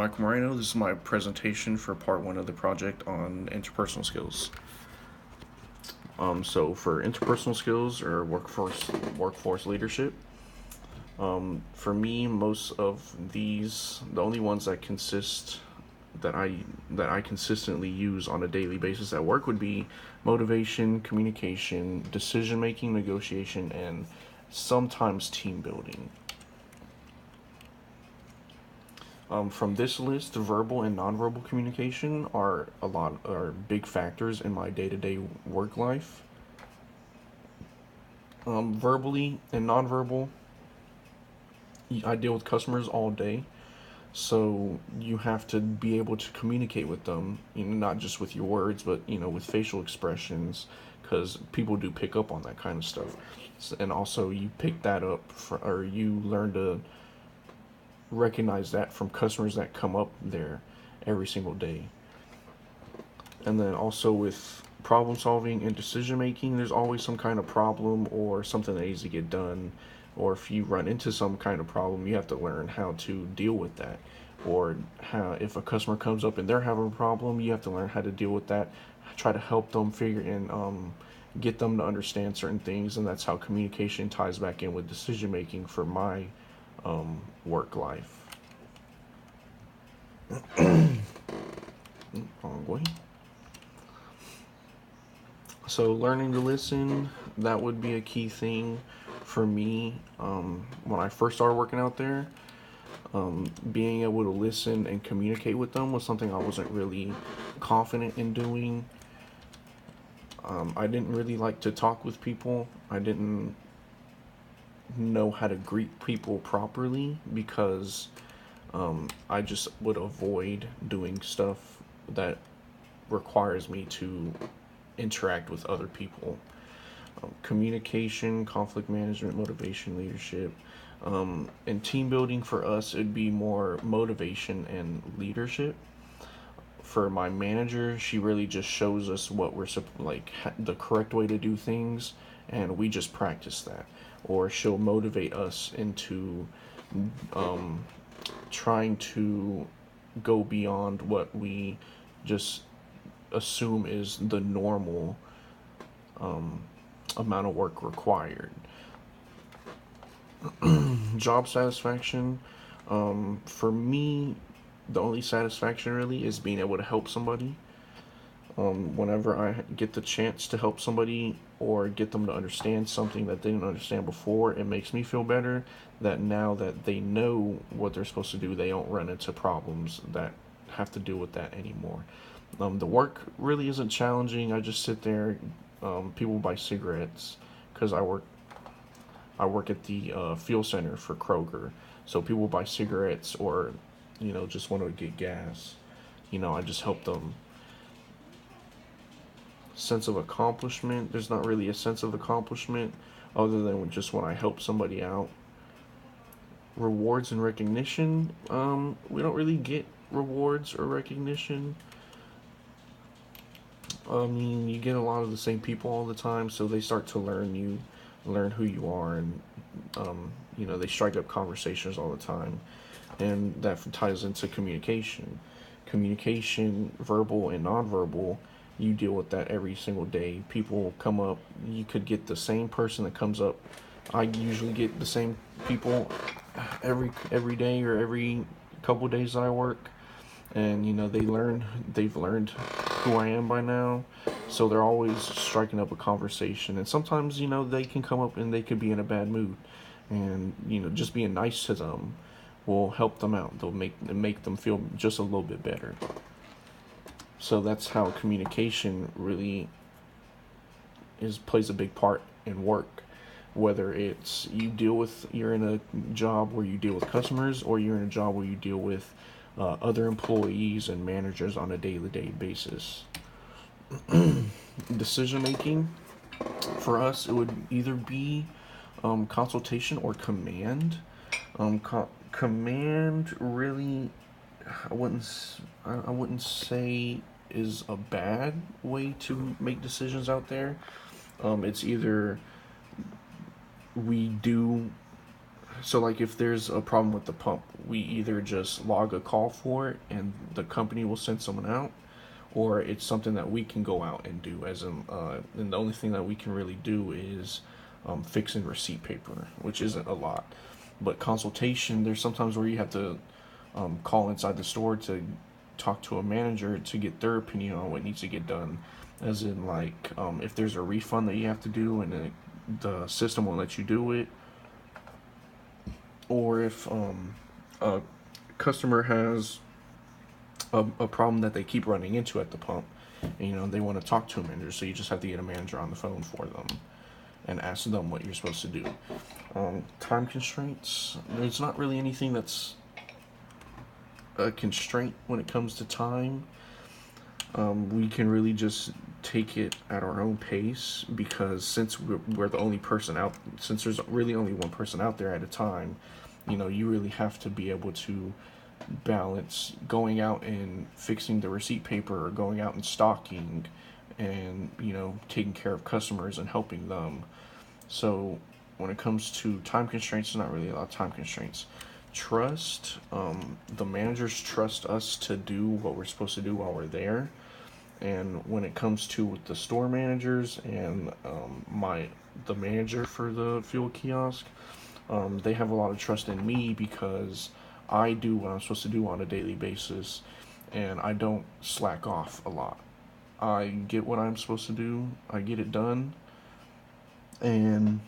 Michael Moreno. This is my presentation for part one of the project on interpersonal skills. So for interpersonal skills or workforce leadership, for me, most of these, the only ones that I consistently use on a daily basis at work would be motivation, communication, decision making, negotiation, and sometimes team building. From this list, verbal and nonverbal communication are big factors in my day-to-day work life. Verbally and nonverbal, I deal with customers all day, so you have to be able to communicate with them, not just with your words, but with facial expressions, because people do pick up on that kind of stuff. And also, you pick that up, or you learn to recognize that from customers that come up there every single day. And then also with problem solving and decision making, there's always some kind of problem or something that needs to get done. Or if you run into some kind of problem, you have to learn how to deal with that. Or how, if a customer comes up and they're having a problem, you have to learn how to deal with that. Try to help them figure and get them to understand certain things, and that's how communication ties back in with decision making for my work life. Wrong way. So learning to listen, that would be a key thing for me when I first started working out there. Being able to listen and communicate with them was something I wasn't really confident in doing. I didn't really like to talk with people. I didn't know how to greet people properly because I just would avoid doing stuff that requires me to interact with other people. Communication, conflict management, motivation, leadership. And team building for us, it'd be more motivation and leadership. For my manager, she really just shows us what we're the correct way to do things, and we just practice that. Or she'll motivate us into trying to go beyond what we just assume is the normal amount of work required. Job satisfaction, for me, the only satisfaction really is being able to help somebody. Whenever I get the chance to help somebody or get them to understand something that they didn't understand before, it makes me feel better that now that they know what they're supposed to do, they don't run into problems that have to deal with that anymore. The work really isn't challenging. I just sit there. People buy cigarettes because I work at the fuel center for Kroger. So people buy cigarettes or just want to get gas. I just help them. Sense of accomplishment, there's not really a sense of accomplishment other than just when I help somebody out. Rewards and recognition, we don't really get rewards or recognition. I mean, you get a lot of the same people all the time, so they start to learn who you are, and they strike up conversations all the time, and that ties into communication, verbal and nonverbal. You deal with that every single day. People come up, you could get the same person that comes up. I usually get the same people every day or every couple days that I work, and they've learned who I am by now, so they're always striking up a conversation. And sometimes they can come up and they could be in a bad mood, and just being nice to them will help them out. They'll make them feel just a little bit better. So that's how communication really plays a big part in work. Whether it's you're in a job where you deal with customers, or you're in a job where you deal with other employees and managers on a day-to-day basis. Decision making, for us, it would either be consultation or command. Command really, I wouldn't say is a bad way to make decisions out there. It's either we do So like if there's a problem with the pump, we either just log a call for it and the company will send someone out, or it's something that we can go out and do and the only thing that we can really do is fixing receipt paper, which isn't a lot. But consultation, there's sometimes where you have to call inside the store to talk to a manager to get their opinion on what needs to get done. As in, like, if there's a refund that you have to do and the system won't let you do it, or if a customer has a problem that they keep running into at the pump, and, they want to talk to a manager, so you just have to get a manager on the phone for them and ask them what you're supposed to do. Time constraints, there's not really anything that's a constraint when it comes to time. We can really just take it at our own pace, because since we're the only person out, since there's really only one person out there at a time, you really have to be able to balance going out and fixing the receipt paper, or going out and stocking, and taking care of customers and helping them. So when it comes to time constraints, there's not really a lot of time constraints. Trust, the managers trust us to do what we're supposed to do while we're there. And when it comes to the store managers and the manager for the fuel kiosk, they have a lot of trust in me, because I do what I'm supposed to do on a daily basis, and I don't slack off a lot. I get what I'm supposed to do, I get it done, and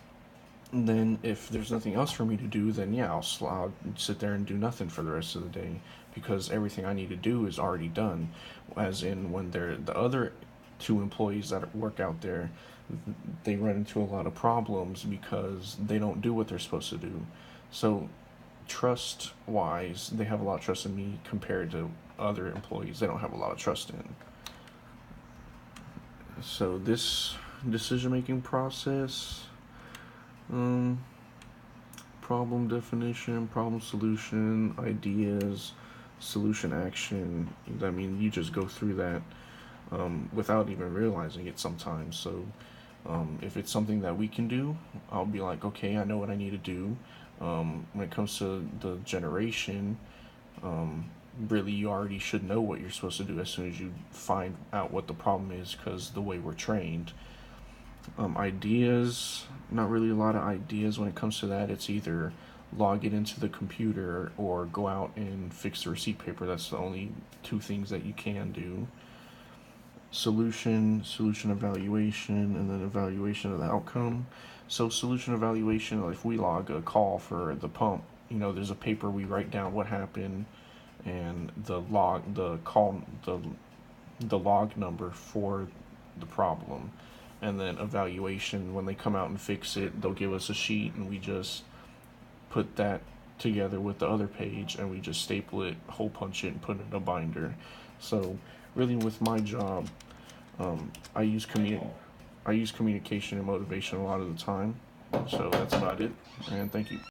then if there's nothing else for me to do, then yeah, I'll sit there and do nothing for the rest of the day, because everything I need to do is already done. As in, when they're the other two employees that work out there, they run into a lot of problems because they don't do what they're supposed to do. So trust wise, they have a lot of trust in me compared to other employees they don't have a lot of trust in. So this decision making process, um, problem definition, problem solution, ideas, solution action. I mean, you just go through that without even realizing it sometimes. So if it's something that we can do, I'll be like, okay, I know what I need to do. When it comes to the generation, really, you already should know what you're supposed to do as soon as you find out what the problem is, because the way we're trained. Ideas, not really a lot of ideas when it comes to that. It's either log it into the computer or go out and fix the receipt paper. That's the only two things that you can do. Solution evaluation, and then evaluation of the outcome. So solution evaluation, like if we log a call for the pump, there's a paper, we write down what happened and the log number for the problem. And then evaluation, when they come out and fix it, they'll give us a sheet, and we just put that together with the other page, and we just staple it, hole punch it, and put it in a binder. So really, with my job, I use communication and motivation a lot of the time. So that's about it, and thank you.